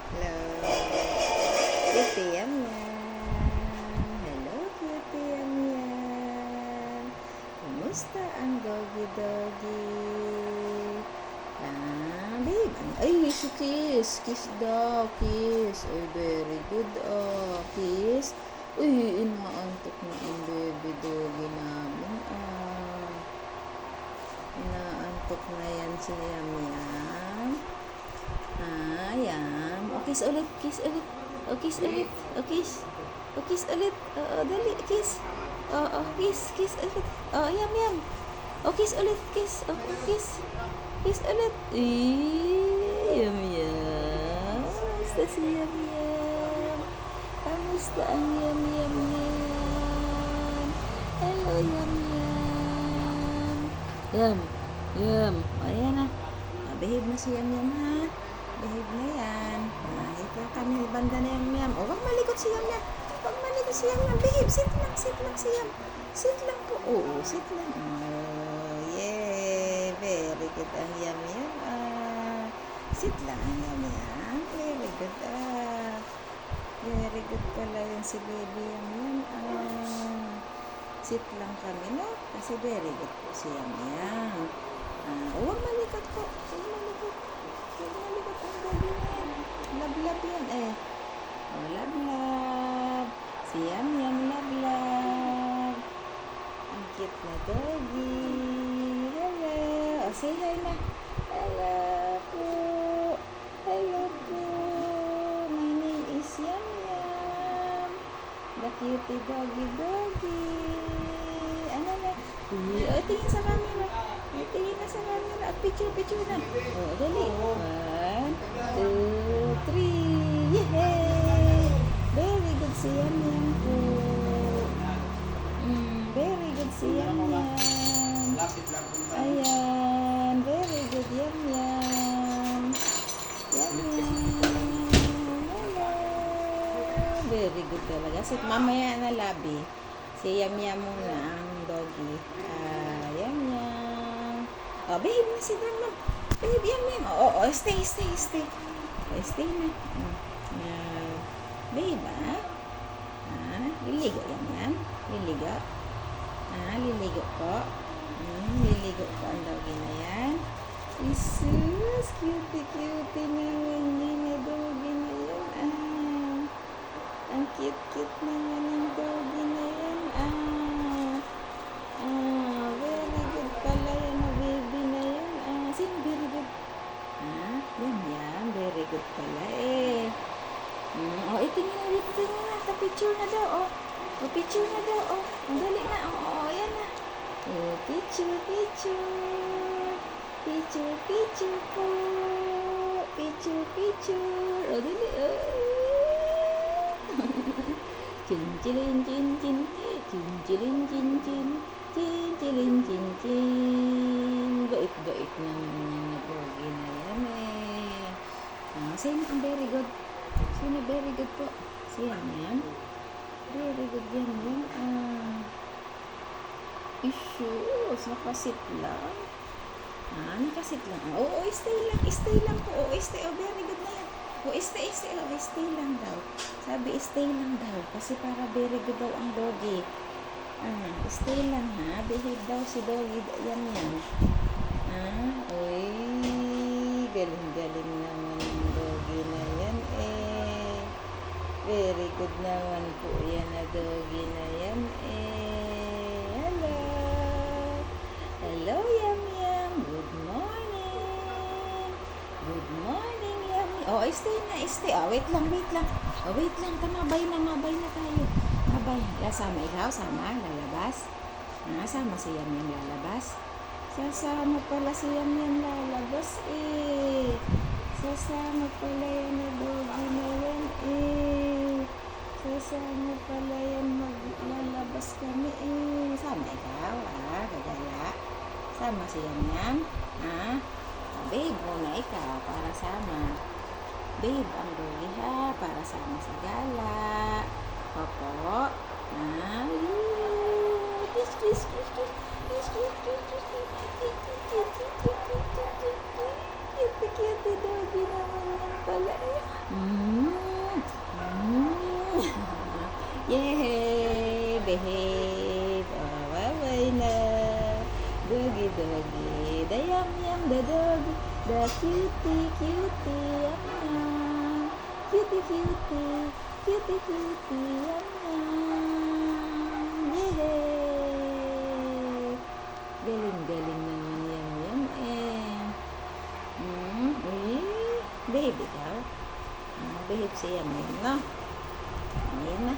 Hello. Cutie, yan yan. Hello, cutie, yan yan. Kumusta ang doggy-doggy? Babe. Ay, si Kiss. Kiss daw, Kiss. Ay, very good, Kiss. Uy, inaantok na ang baby doggy namin, Inaantok na yan si Yam Yam. Yan. O, kiss ulit. Kiss ulit. O, kiss ulit. O, kiss. O, kiss ulit. Oo, dali. Kiss. Oo, kiss. Kiss ulit. O, Yam Yam. O, kiss ulit. Kiss. O, kiss. Kiss ulit. Yam Yam. Kamusta si Yam Yam? Kamusta ang Yam Yam yan? Hello, Yam Yam. Yam. Yam. Ayan na. Behave na si Yam Yam, ha? Behave na yan. Ito kami banda na Yam Yam. O, wag malikot si Yam Yam. Wag malikot si Yam Yam. Behave. Sit lang. Sit lang si Yam. Sit lang po. Oo, sit lang. Oh, yay. Very good ang Yam Yam. Sit lang ang Yam Yam. Very good. Very good pala yun si baby Yam Yam. Sit lang kami, no? Kasi very good po si Yam Yam. Huwag malikot po. Huwag malikot. Huwag malikot ang doggy na yan. Love-love yan eh. Oh, love-love. Si Yam Yam, love-love. Ang cute na doggy. Hello. Oh, say hi na. Hello po. Hello po. My name is Yam Yam. The cutie doggy. Ano na? Oh, tingin sa camera. Tingin na sa camera. Picture na. Oh, dali. 1, 2, 3. Yay! Very good si Yam Yam po. Very good si Yam Yam. Ayan. Very good Yam Yam. Yam Yam. Hello. Very good talaga. So, mamaya na labi. Si Yam Yam muna ang doggy. Yam Yam. Oh, behave na si Yam. Behave, Yam Yam. Oh, stay. Stay na. Behave, liligo Yam Yam. Liligo. Liligo po. Liligo po ang doggy na yan. Isus, cutie naman yan na doggy na yan. Ang cute naman yung doggy na yan. Very good pala yan na baby na yan. Sino very good? Yam Yam, very good pala eh. Tingin na dito, tingin na. Picture na daw, picture na daw, Ang dali na, yan na. Picture po. Picture. Dali, Chin. Bait naman yan na doggy na yan eh. Sino ang very good? Sino very good po? Si Yam Yam? Very good Yam Yam. Issues. Nakasit lang. Nakasit lang. Oo, stay lang po. Stay. Very good na yan. Stay. Stay lang daw. Sabi, stay lang daw. Kasi para very good daw ang doggy. Stay lang ha. Behave daw si doggy. Yam Yam. Uy. Galing naman ang doggy na yan eh. Very good naman po yan na doggy na yan eh. Hello, Yam Yam. Good morning, Yam Yam. Stay na. Wait lang. Wait lang. Mabay na tayo. Mabay. Sama ikaw, lalabas. Sama si Yam Yam lalabas. Sasama pala si Yam Yam lalabas eh. Sasama pala yan na doggy na yan eh. Sasama pala yan maglalabas kami eh. Sama ikaw, gagala. Sama si Yam Yam, babe muna ikaw para sama. Babe ang doggy ha, para sama sa gala. Opo. Kiss. Cute doggy naman yan pala eh. the dog, the cutie, cutie, yum yum. Cutie, cutie, cutie, cutie, yum yum. Yay! Galing-galing naman yum yum eh. Eh, baby daw. Behave siya ngayon, no? Ayan na.